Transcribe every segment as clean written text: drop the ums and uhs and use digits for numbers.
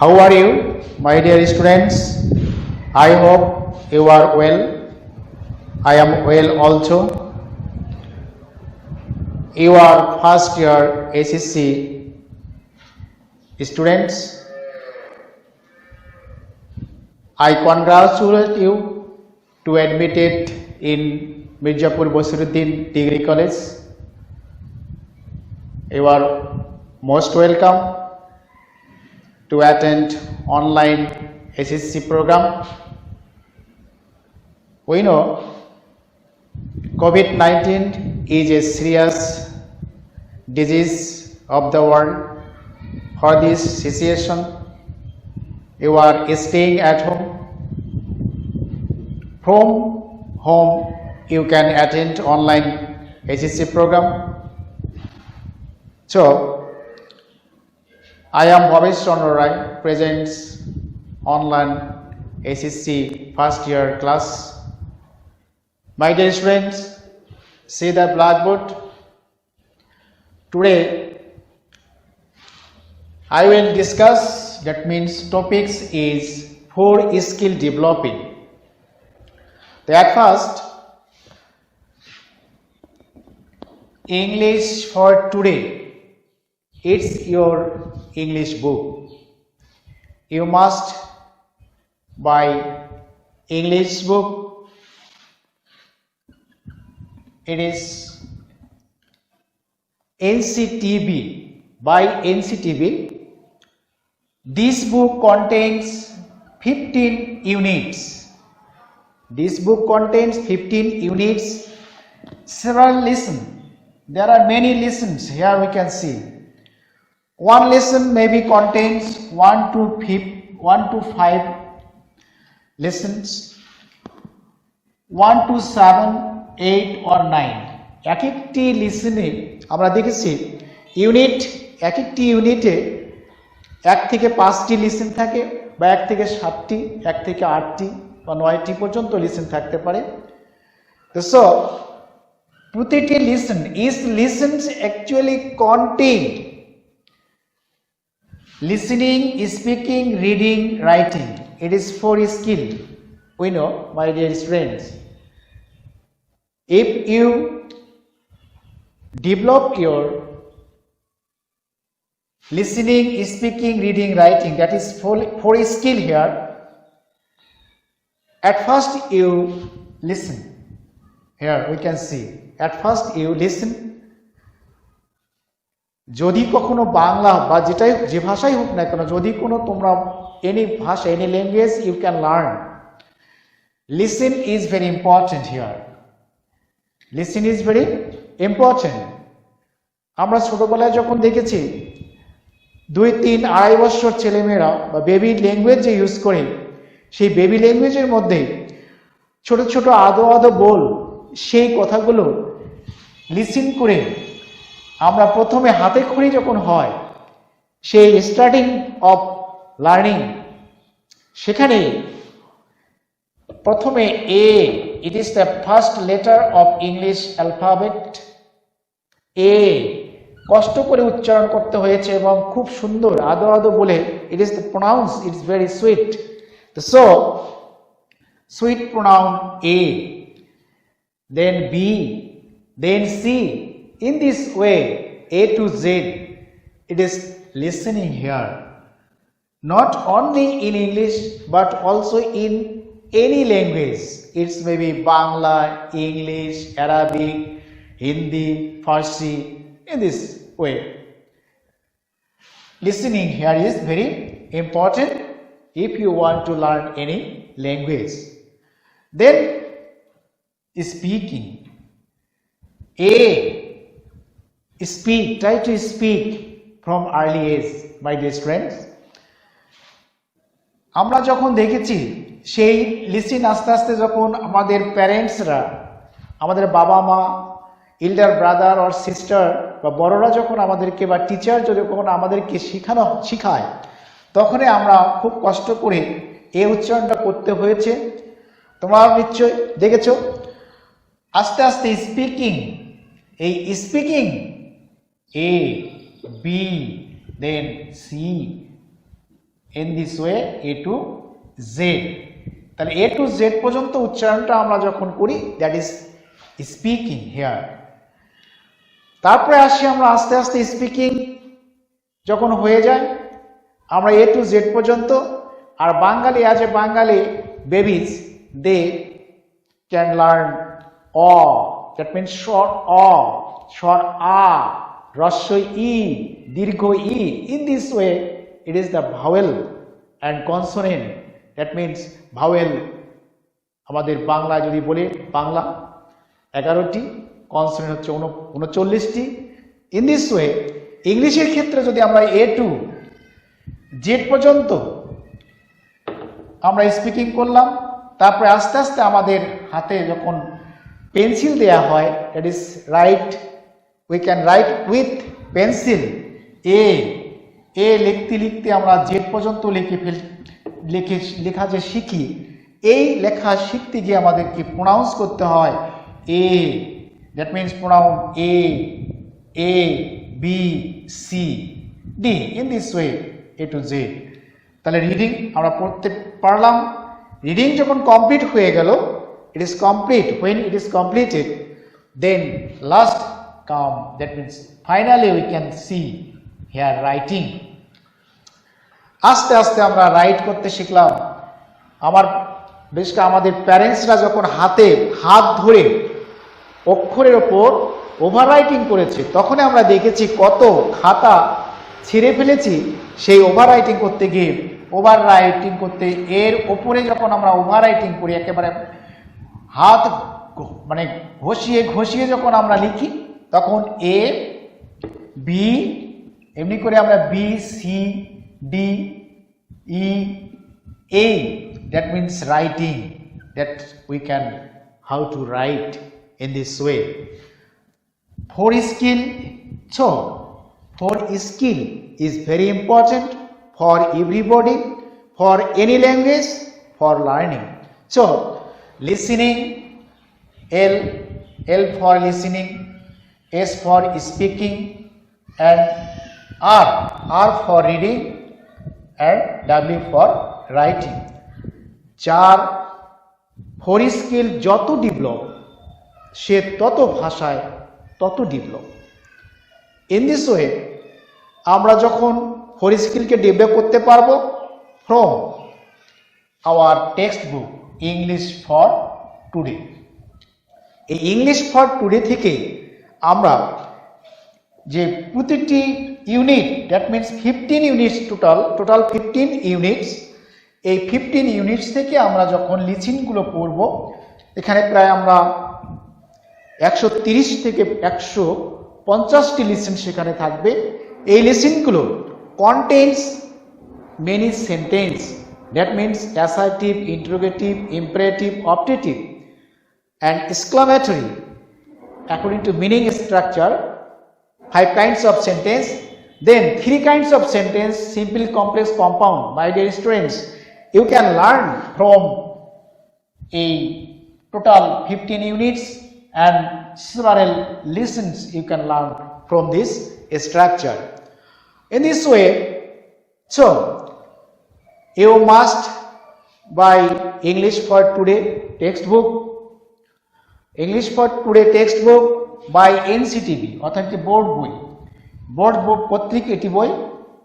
How are you, my dear students? I hope you are well. I am well also. You are first year SSC students. I congratulate you to admitted in Mirzapur Basiruddin Degree College. You are most welcome to attend online SSC program. We know COVID-19 is a serious disease of the world. For this situation, you are staying at home. From home, you can attend online SSC program. So, I am Bhavesh Chandra Rai, presents online SSC first year class. My dear students, see the blackboard. Today, I will discuss, that means topics is 4 skill developing. At first, English for today. It's your English book. You must buy English book. It is NCTB, by NCTB. This book contains 15 units. This book contains 15 units, several lessons. There are many lessons. Here we can see. One lesson maybe contains 1 to 5 lessons, 1 to 7, 8 or 9. এক একটি লিসনে আমরা দেখেছি unit, এক একটি ইউনিটে 1 থেকে 5টি listen থাকে, বা 1 থেকে 7টি, 1 থেকে 8টি বা 9টি পর্যন্ত লিসন থাকতে পারে। সো প্রতিটি listen, each lessons actually contain listening, speaking, reading, writing. It is 4 skill. We know, my dear friends. If you develop your listening, speaking, reading, writing, that is 4 skill here. At first you listen. Here we can see. At first you listen. যদি কখনো বাংলা বা যে ভাষাই হোক না কেন, যদি কোনো তোমরা এনি ভাষা, any language you can learn, listen is very important here. Listen is very important. আমরা ছোটবেলায় যখন দেখেছি 2, 3, 2.5 বছর ছেলেমেয়েরা বা বেবি ল্যাঙ্গুয়েজ যে ইউজ করে, সেই বেবি ল্যাঙ্গুয়েজের মধ্যে ছোট ছোট আদো বল, সেই কথাগুলো লিসেন করে আমরা প্রথমে হাতে খড়ি যখন হয়, সেই স্টার্টিং অফ লার্নিং, সেখানে প্রথমে A, it is the first letter of English alphabet. A কষ্ট করে উচ্চারণ করতে হয়েছে এবং খুব সুন্দর আদো বলে, it is the pronounce, it's very sweet. So sweet pronoun A, then B, then C. In this way, A to Z, it is listening here. Not only in English, but also in any language. It's maybe Bangla, English, Arabic, Hindi, Farsi, in this way. Listening here is very important if you want to learn any language. Then, speaking. A, speak, try to speak from early age, my dear friends. আমরা যখন দেখেছি সেই listen আস্তে আস্তে যখন আমাদের প্যারেন্টসরা, আমাদের বাবা মা, এল্ডার ব্রাদার অর সিস্টার বা বড়রা যখন আমাদেরকে, বা টিচার যখন আমাদেরকে শিখায়, তখনই আমরা খুব কষ্ট করে এই উচ্চারণটা করতে হয়েছে। তোমরা নিশ্চয় দেখেছো আস্তে আস্তে স্পিকিং, এই speaking A, B, then C, in this way A to Z. তাহলে A to Z পর্যন্ত উচ্চারণটা আমরা যখন করি that is speaking here. তারপরে আসি আমরা আস্তে আস্তে স্পিকিং যখন হয়ে যায় আমরা A to Z পর্যন্ত আর বাঙালি as a Bengali babies they can learn O, that means short O, short আ, হ্রস্ব ই, দীর্ঘ ই. In this way it is the vowel and consonant, that means vowel আমাদের বাংলা যদি বলি বাংলা 11টি, কনসোনেন্ট হচ্ছে 39টি. ইন দিস ওয়ে ইংলিশের ক্ষেত্রে যদি আমরা A to Z পর্যন্ত আমরা স্পিকিং করলাম, তারপরে আস্তে আস্তে আমাদের হাতে যখন পেন্সিল দেয়া হয় that is right, we can write with pencil এ লিখতে লিখতে আমরা জেড পর্যন্ত লেখা যে শিখি, এই লেখা শিখতে গিয়ে আমাদেরকে প্রোনাউন্স করতে হয় A, that means pronoun A B C D, in this way A to Z. তাহলে রিডিং আমরা পড়তে পারলাম. রিডিং যখন কমপ্লিট হয়ে গেল, it is complete. When it is completed, then last come, that means finally we can see here writing. আস্তে আস্তে আমরা রাইট করতে শিখলাম. বিশেষ করে আমাদের প্যারেন্টসরা যখন হাত ধরে অক্ষরের ওপর ওভার রাইটিং করেছে, তখন আমরা দেখেছি কত খাতা ছিঁড়ে ফেলেছি সেই ওভার রাইটিং করতে এর ওপরে যখন আমরা ওভার রাইটিং করি, একেবারে হাত মানে ঘষিয়ে যখন আমরা লিখি, তখন এ বি এমনি করে আমরা B C D E A, that means writing, that we can how to write in this way. For skill is very important for everybody, for any language, for learning. So listening, L for listening, S for speaking, and R for reading, and W for writing. যার for skill যত develop, সে তত ভাষায় তত develop. In this way আমরা যখন for স্কিলকে develop করতে পারবো from our text book English for today. এই ইংলিশ ফর টুডে থেকে আমরা যে প্রতিটি unit, that means 15 units, total 15 units, এই 15 ইউনিটস থেকে আমরা যখন লিসেনগুলো পড়ব, এখানে প্রায় আমরা 130 থেকে 150টি লিসেন সেখানে থাকবে. এই লিসেনগুলো contents many sentence, that means assertive, interrogative, imperative, optative and exclamatory according to meaning structure, 5 kinds of sentence, then 3 kinds of sentence, simple, complex, compound. My dear students, you can learn from a total 15 units and several lessons you can learn from this structure. In this way, so you must buy English for Today textbook, English for Today textbook by NCTB, অর্থাৎ একটি board বই কর্তৃক এটি বই,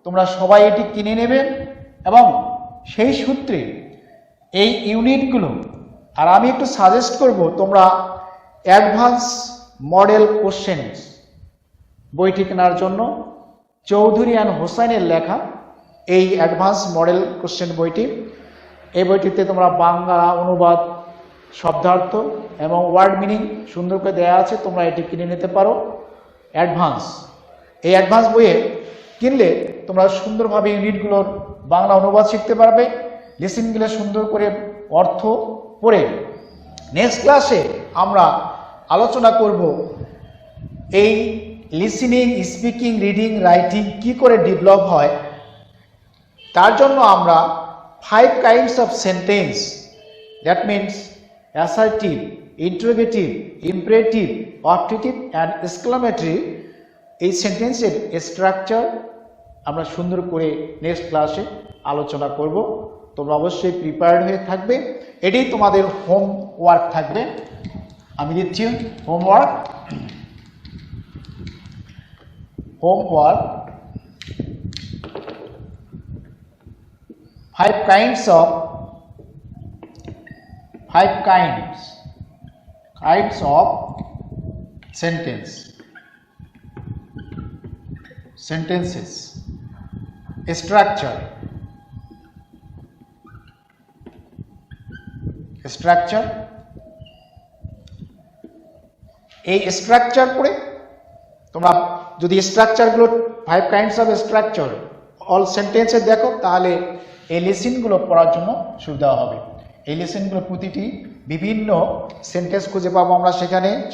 তোমরা সবাই এটি কিনে নেবে এবং সেই সূত্রে এই ইউনিটগুলো, আর আমি একটু সাজেস্ট করব তোমরা অ্যাডভান্স মডেল কোশ্চেন্স বইটি কেনার জন্য চৌধুরী অ্যান্ড হোসাইনের লেখা এই অ্যাডভান্স মডেল কোশ্চেন বইটি. এই বইটিতে তোমরা বাংলা অনুবাদ, শব্দার্থ এবং ওয়ার্ড মিনিং সুন্দর করে দেওয়া আছে, তোমরা এটি কিনে নিতে পারো অ্যাডভান্স. এই অ্যাডভান্স বইয়ে কিনলে তোমরা সুন্দরভাবে ইউনিটগুলোর বাংলা অনুবাদ শিখতে পারবে, লিসেনগুলো সুন্দর করে অর্থ পড়ে. নেক্সট ক্লাসে আমরা আলোচনা করব এই লিসেনিং, স্পিকিং, রিডিং, রাইটিং কি করে ডেভেলপ হয়. তার জন্য আমরা 5 kinds of sentence, that means assertive, interrogative, imperative, optative and exclamatory, এই সেন্টেন্সের স্ট্রাকচার আমরা সুন্দর করে নেক্সট ক্লাসে আলোচনা করব। তোমরা অবশ্যই প্রিপেয়ার্ড হয়ে থাকবে। এটাই তোমাদের হোমওয়ার্ক থাকবে। আমি দিচ্ছি homework. Homework 5 kinds of sentences structure এই স্ট্রাকচার করে তোমরা যদি স্ট্রাকচারগুলো 5 kinds of structure অল সেন্টেন্সে দেখো তাহলে এই লেসনগুলো পড়ার জন্য সুবিধা হবে। এই লেসনগুলো প্রতিটি বিভিন্ন সেন্টেন্স খুঁজে পাবো আমরা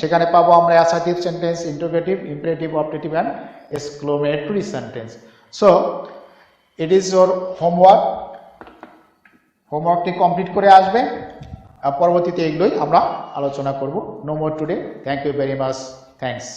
সেখানে পাবো আমরা assertive sentence, interrogative, imperative, objective and exclamatory sentence. So it is your হোমওয়ার্কটি কমপ্লিট করে আসবে। পরবর্তীতে এগুলোই আমরা আলোচনা করব। No more today. Thank you very much. Thanks.